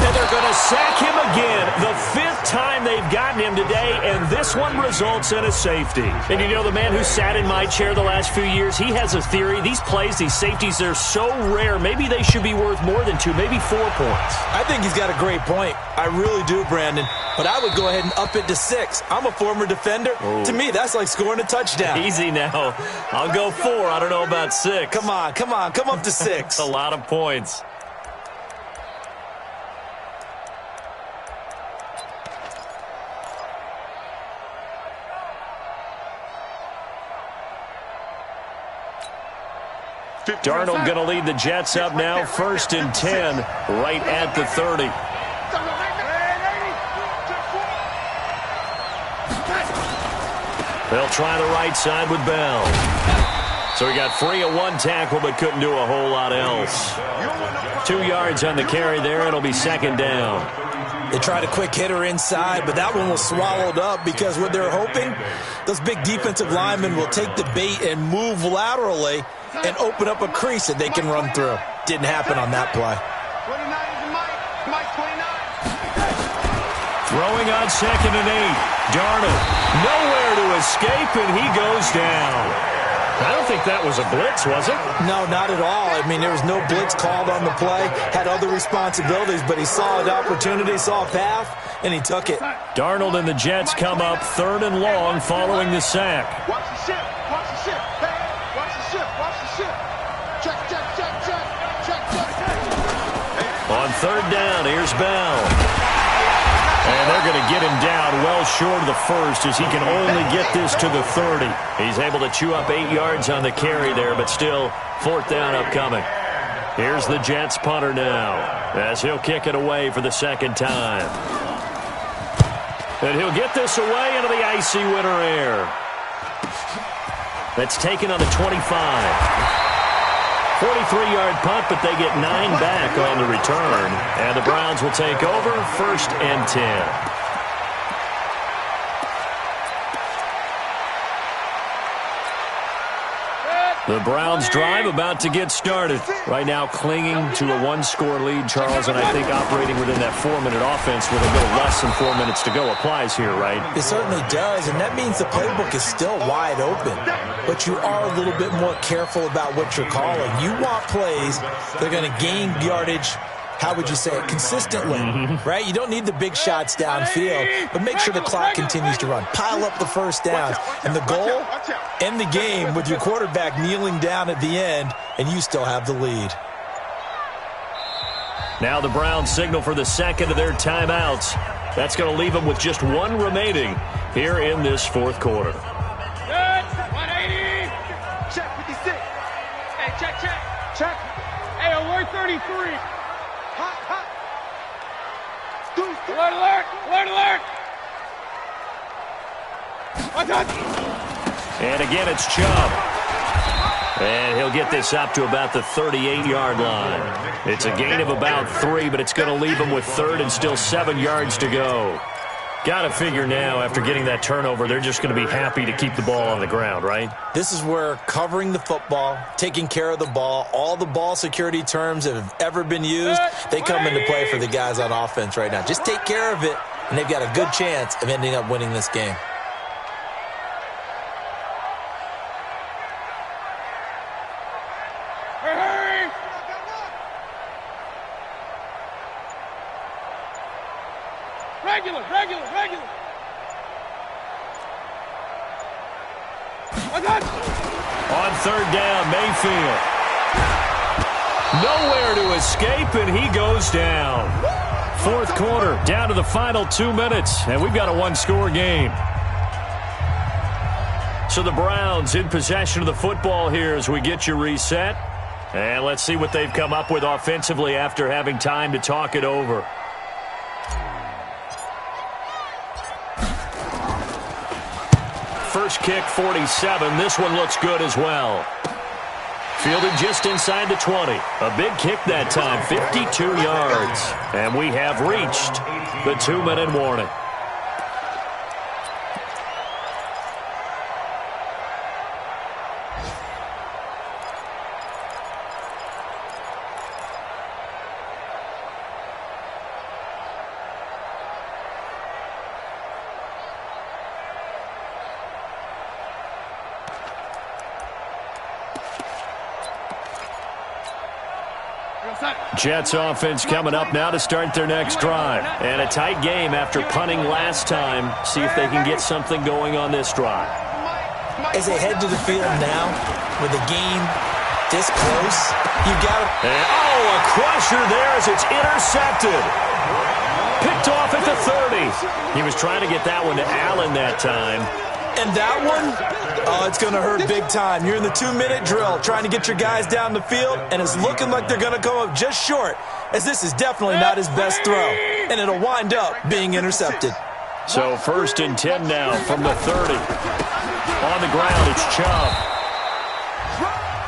And they're going to sack him again. The 5th time they've gotten him today, and this one results in a safety. And you know, the man who sat in my chair the last few years, he has a theory. These plays, these safeties, they're so rare. Maybe they should be worth more than 2, maybe 4 points. I think he's got a great point. I really do, Brandon. But I would go ahead and up it to 6. I'm a former defender. Ooh. To me, that's like scoring a touchdown. Easy now. I'll go 4. I don't know about 6. Come on, come on. Come up to 6. A lot of points. Darnold going to lead the Jets up now, 1st and 10, right at the 30. They'll try the right side with Bell. So he got free of 1 tackle, but couldn't do a whole lot else. 2 yards on the carry there. It'll be 2nd down. They tried a quick hitter inside, but that one was swallowed up because what they're hoping, those big defensive linemen will take the bait and move laterally and open up a crease that they can run through. Didn't happen on that play. 29 is Mike 29. Throwing on 2nd and 8. Darnold nowhere to escape, and he goes down. I don't think that was a blitz, was it? No, not at all. I mean, there was no blitz called on the play. Had other responsibilities, but he saw an opportunity, saw a path, and he took it. Darnold and the Jets come up 3rd and long following the sack. Watch the ship. Watch the ship. Hey, watch the ship. Watch the ship. Check, check, check, check. Check, check, check. On 3rd down, here's Bell. And they're going to get him down well short of the first as he can only get this to the 30. He's able to chew up 8 yards on the carry there, but still 4th down upcoming. Here's the Jets punter now as he'll kick it away for the 2nd time. And he'll get this away into the icy winter air. That's taken on the 25. 43-yard punt, but they get 9 back on the return. And the Browns will take over 1st and 10. The Browns drive about to get started. Right now clinging to a 1-score lead, Charles, and I think operating within that 4-minute offense with a little less than 4 minutes to go applies here, right? It certainly does, and that means the playbook is still wide open. But you are a little bit more careful about what you're calling. You want plays that are going to gain yardage, how would you say it, consistently, right? You don't need the big shots downfield, but make sure the clock continues to run. Pile up the first downs. And the goal, end the game with your quarterback kneeling down at the end, and you still have the lead. Now the Browns signal for the 2nd of their timeouts. That's going to leave them with just 1 remaining here in this 4th quarter. 180. Check 56. Hey, check. Hey, alert 33. Hot. Alert. And again, it's Chubb. And he'll get this up to about the 38-yard line. It's a gain of about 3, but it's going to leave him with 3rd and still 7 yards to go. Got to figure now, after getting that turnover, they're just going to be happy to keep the ball on the ground, right? This is where covering the football, taking care of the ball, all the ball security terms that have ever been used, they come into play for the guys on offense right now. Just take care of it, and they've got a good chance of ending up winning this game. Regular. On 3rd down, Mayfield. Nowhere to escape, and he goes down. 4th quarter, down to the final 2 minutes, and we've got a 1-score game. So the Browns in possession of the football here as we get you reset. And let's see what they've come up with offensively after having time to talk it over. First kick, 47. This one looks good as well. Fielded just inside the 20. A big kick that time, 52 yards. And we have reached the 2-minute warning. Jets offense coming up now to start their next drive. And a tight game after punting last time. See if they can get something going on this drive. As they head to the field now, with the game this close, you got to... a crusher there as it's intercepted. Picked off at the 30. He was trying to get that one to Allen that time. And that one, it's going to hurt big time. You're in the 2-minute drill trying to get your guys down the field, and it's looking like they're going to come up just short, as this is definitely not his best throw, and it'll wind up being intercepted. So 1st and 10 now from the 30. On the ground, it's Chubb.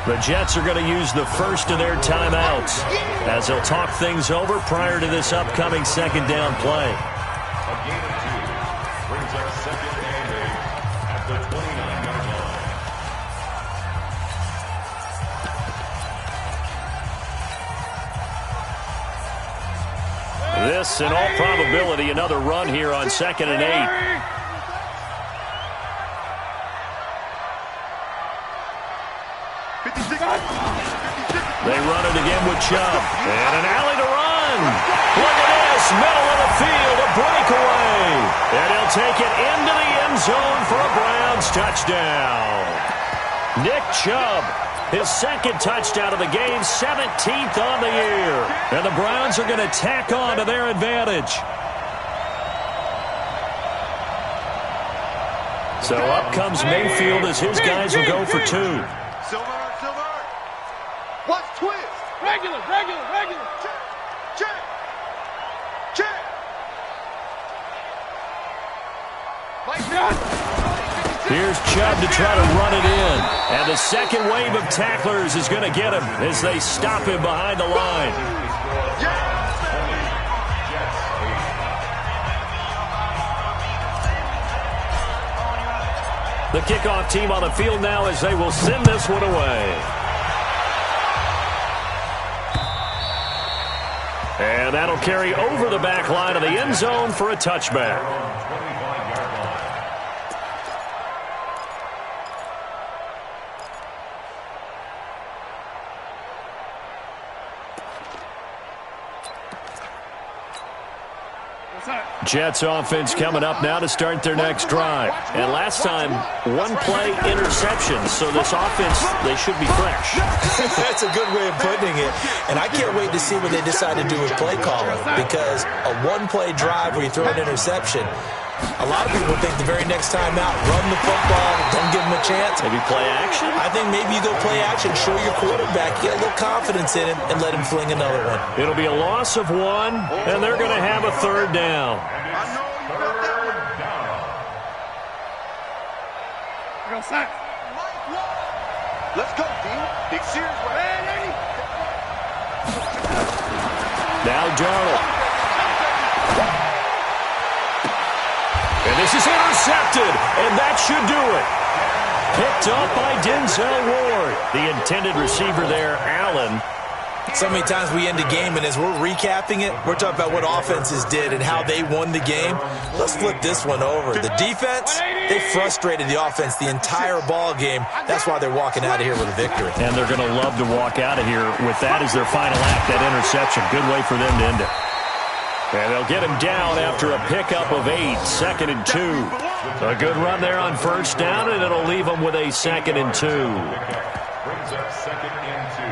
The Jets are going to use the first of their timeouts as they'll talk things over prior to this upcoming 2nd down play. A gain of 2 brings up 2nd and 8 at the 29-yard line. This, in all probability, another run here on 2nd and 8. They run it again with Chubb. And an alley to run. Look at this. Middle of the field. A breakaway. And he'll take it into the end zone for a Browns touchdown. Nick Chubb, his 2nd touchdown of the game, 17th on the year. And the Browns are going to tack on to their advantage. So up comes Mayfield as his guys will go for 2. Silver. Watch twist. Regular. Check. Here's Chubb to try to run it in. And the second wave of tacklers is going to get him as they stop him behind the line. The kickoff team on the field now as they will send this one away. And that'll carry over the back line of the end zone for a touchback. Jets offense coming up now to start their next drive. And last time, one-play interception. So this offense, they should be fresh. That's a good way of putting it. And I can't wait to see what they decide to do with play calling. Because a one-play drive where you throw an interception, a lot of people think the very next time out, run the football, don't give them a chance. Maybe play action? I think maybe you go play action, show your quarterback, get a little confidence in him, and let him fling another one. It'll be a loss of 1, and they're going to have a third down. Let's go, D. Big series. Now Darnold. And this is intercepted, and that should do it. Picked up by Denzel Ward. The intended receiver there, Allen. So many times we end a game, and as we're recapping it, we're talking about what offenses did and how they won the game. Let's flip this one over. The defense, they frustrated the offense the entire ball game. That's why they're walking out of here with a victory. And they're going to love to walk out of here with that as their final act, that interception. Good way for them to end it. And they'll get him down after a pickup of 8, 2nd and 2. A good run there on first down, and it'll leave them with a 2nd and 2. Brings up 2nd and 2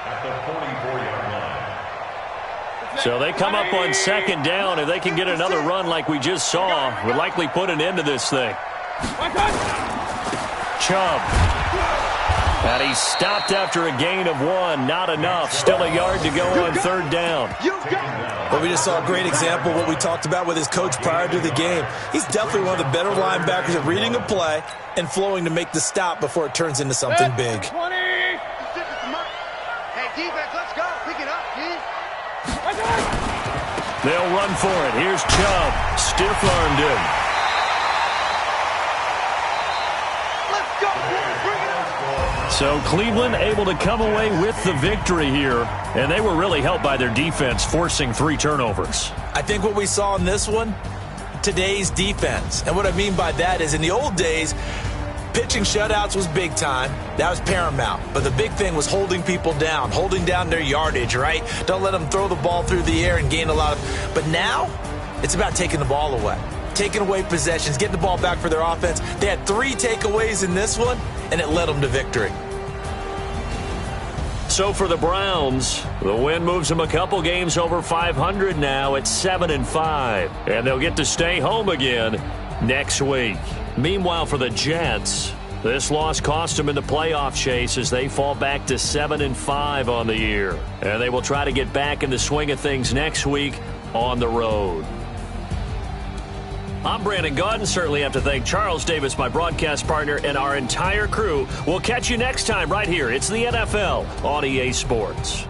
at the 44-yard line. So they come up on 2nd down. If they can get another run like we just saw, would likely put an end to this thing. Chubb. And he stopped after a gain of 1. Not enough. Still a yard to go on 3rd down. But we just saw a great example of what we talked about with his coach prior to the game. He's definitely one of the better linebackers at reading a play and flowing to make the stop before it turns into something big. 20. Hey, defense, let's go. Pick it up, D. They'll run for it. Here's Chubb. Stiff-armed him. Let's go. Bring it up. So Cleveland able to come away with the victory here, and they were really helped by their defense forcing 3 turnovers. I think what we saw in this one, today's defense. And what I mean by that is in the old days, pitching shutouts was big time. That was paramount. But the big thing was holding people down, holding down their yardage, right? Don't let them throw the ball through the air and gain a lot of... But now, it's about taking the ball away. Taking away possessions, getting the ball back for their offense. They had 3 takeaways in this one, and it led them to victory. So for the Browns, the win moves them a couple games over 500 now at 7-5. And they'll get to stay home again next week. Meanwhile, for the Jets, this loss cost them in the playoff chase as they fall back to 7-5 on the year. And they will try to get back in the swing of things next week on the road. I'm Brandon Gaudin. Certainly have to thank Charles Davis, my broadcast partner, and our entire crew. We'll catch you next time right here. It's the NFL on EA Sports.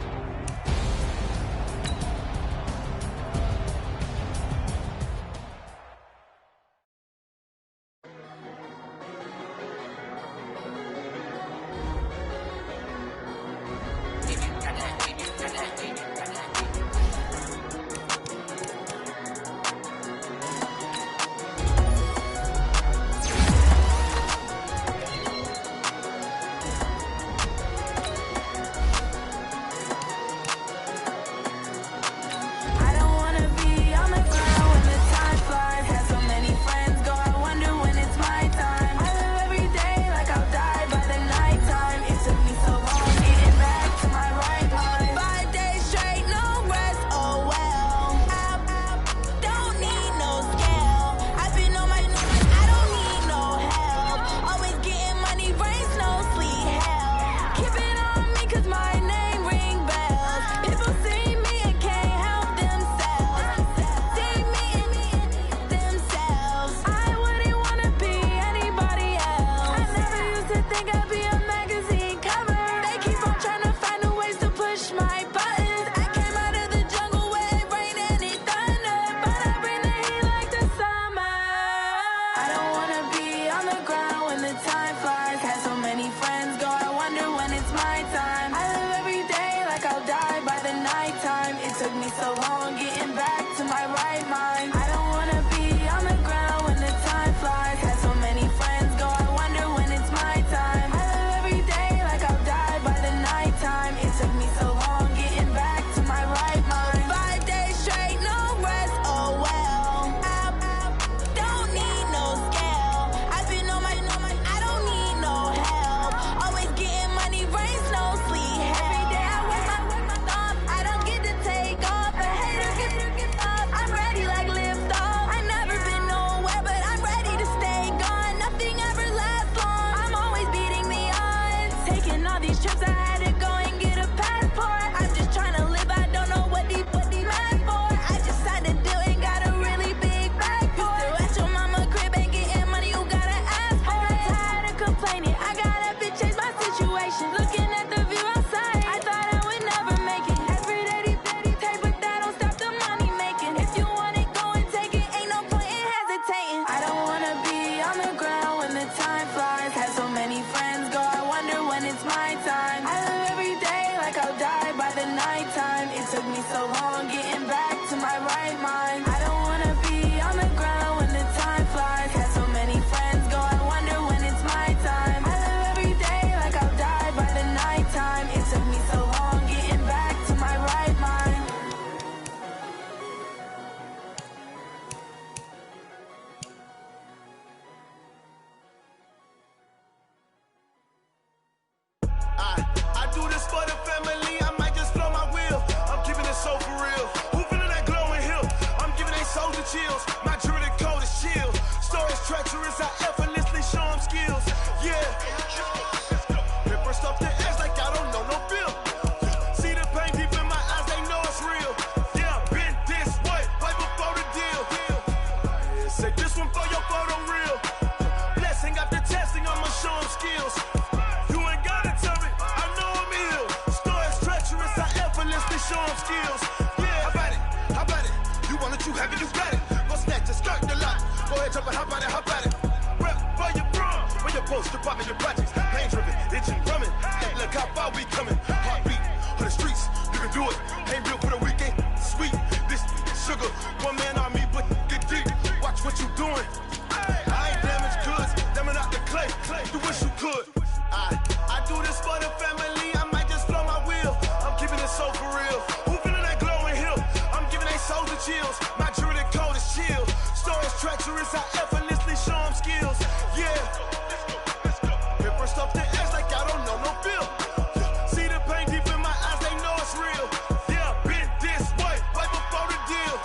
these trips, I had to go and get a passport. I'm just trying to live, I don't know what these mad for. I just signed a deal and got a really big bag for it. Still at your mama crib, ain't getting money, you gotta ask for it. I got tired of complaining, I gotta change my situation. Looking at the view outside, I thought I would never make it. Every day they take, but that don't stop the money making. If you want it, go and take it, ain't no point in hesitating. I don't wanna be on the ground when the time flies. Had so many friends go, I wonder when it's my time. I live every day like I'll die by the nighttime. It took me so long getting back to my right mind. I don't wanna be on the ground when the time flies. Had so many friends go, I wonder when it's my time. I live every day like I'll die by the nighttime. It took me so long getting back to my right mind. I do this for the family, I might just blow my wheel. I'm keeping it so for real. Who feeling that glowing hill? I'm giving they soldier chills. My jewelry cold is chill. Stories treacherous, I effortlessly show them skills. Yeah. Paper stuff the edge like I don't know no feel. See the pain deep in my eyes, they know it's real. Yeah, been this way, right before the deal. Say this one for your photo real. Blessing after testing, I'ma show them skills. You ain't gotta tell me, I know I'm ill. Stories treacherous, I effortlessly show them skills. Yeah, how about it? How about it? You want it, you have it, you got it. Go snatch it, skirt the lot. Go ahead, jump it, how about it? How about it? Rep for your bro, for your post, your poppin', your projects. Pain driven, itching, drumming. Hey, look how far we coming. Heartbeat for the streets, you can do it. Ain't built for the weekend, sweet. This sugar, one man army, but get deep. Watch what you doing. I ain't damaged goods, damn it out the clay. You wish you could. I do this for the family, I might just blow my wheel. I'm keeping it so for real. Who feeling that glowing hill? I'm giving they soldier chills. My jewelry cold is chill. Stories treacherous, I effortlessly show them skills. Yeah. Paper stuff the edge like I don't know no feel. See the pain deep in my eyes, they know it's real. Yeah, been this way, right before the deal.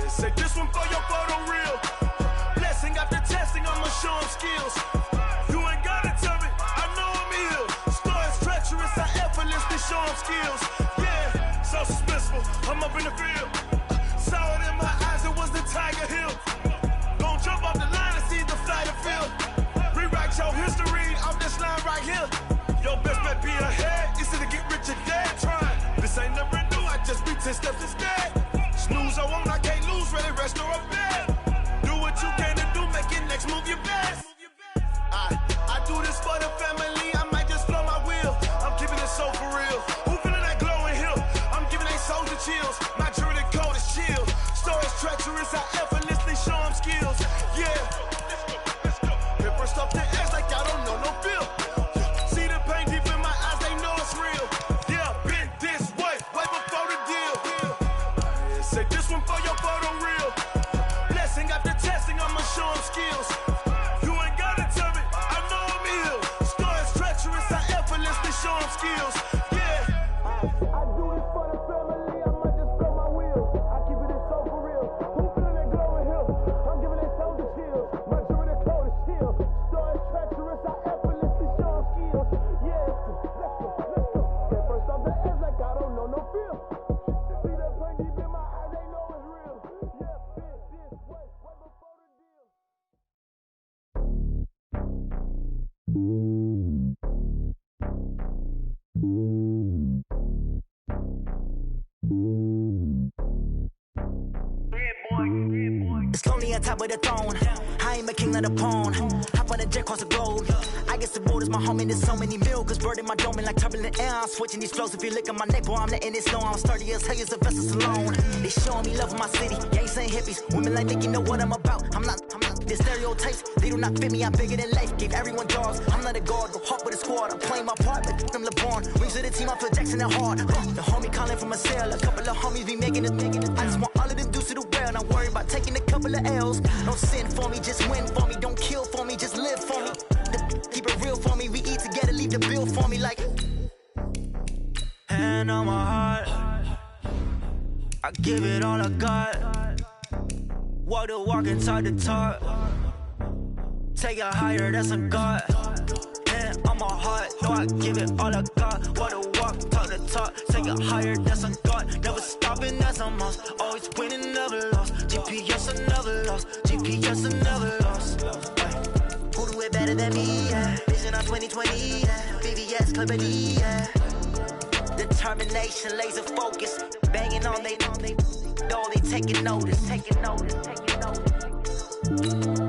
Say this one for your photo real. Blessing after testing, I'ma show them skills. You ain't gotta tell me, I know I'm ill. Stories treacherous, I effortlessly show them skills. Yeah, so suspenseful, I'm up in the field. Saw it in my eyes, it was the Tiger Hill. Gon' jump off the line and see the flight of field. Rewrite your history off this line right here. Your best bet be ahead, easy to get rich or dead trying. This ain't never new, I just be 10 steps instead. Snooze I won't, I can't lose, ready, rest or a bed. Do what you can to do, make your next move your best. I do this for the family, I might just blow my wheel. I'm keeping it so for real. Who feeling that glowing hill? I'm giving they soldier chills. My jewelry cold is chill. Stories treacherous, I effortlessly show them skills. Yeah. Paper stuff the edge like I don't know no feel. See the pain deep in my eyes, they know it's real. Yeah, been this way, right before the deal. Say this one for your photo real. Blessing after testing, I'ma show them skills. You ain't gotta tell me, I know I'm ill. Stories treacherous, I effortlessly show them skills. Yeah. I do it for the family, I might just blow my wheel. I keep it so for real. Who feeling that glowing hill? I'm giving it soldier chills. My jewelry cold is chill. Stories treacherous, I effortlessly show them skills. Yeah. Let's go. Get first off the edge like I don't know no feel. See the pain deep in my eyes, they know it's real. Yeah, been this way, right before the deal. It's lonely on top of the throne. I ain't a king of the pawn. Hop on a jet across the globe. I guess the road is my home and there's so many milkers burning my dome like turbulent air. I'm switching these flows. If you look at my neck, boy, I'm letting it snow. I'm sturdy as hell as a vessel alone. They showing me love in my city. Gangs ain't hippies. Women like think you know what I'm about. I'm not. The stereotypes, they do not fit me. I'm bigger than life. Gave everyone jobs. I'm not a guard. Go hard with a squad. I'm playing my part like them LeBron. Rings to the team. I feel Jackson and hard. The homie calling from a cell. A couple of homies be making it. I just want all of them dudes to the well. Not worry about taking a couple of L's. Don't sin for me, just win for me. Don't kill for me, just live for me. Keep it real for me. We eat together, leave the bill for me like. Hand on my heart, I give it all I got. Walk the walk and talk the talk. Take it higher, that's a God. And on my heart, though I give it all I got. What a walk, talk the talk, take it higher, that's a God. Never stopping, that's a must. Always winning, never lost. GPS, I never lost. GPS, I never lost. Who do it better than me? Yeah. Vision on 2020. Yeah. VVS, Clippity. Yeah. Determination, laser focus, banging on they, though they taking notice, taking notice, taking notice.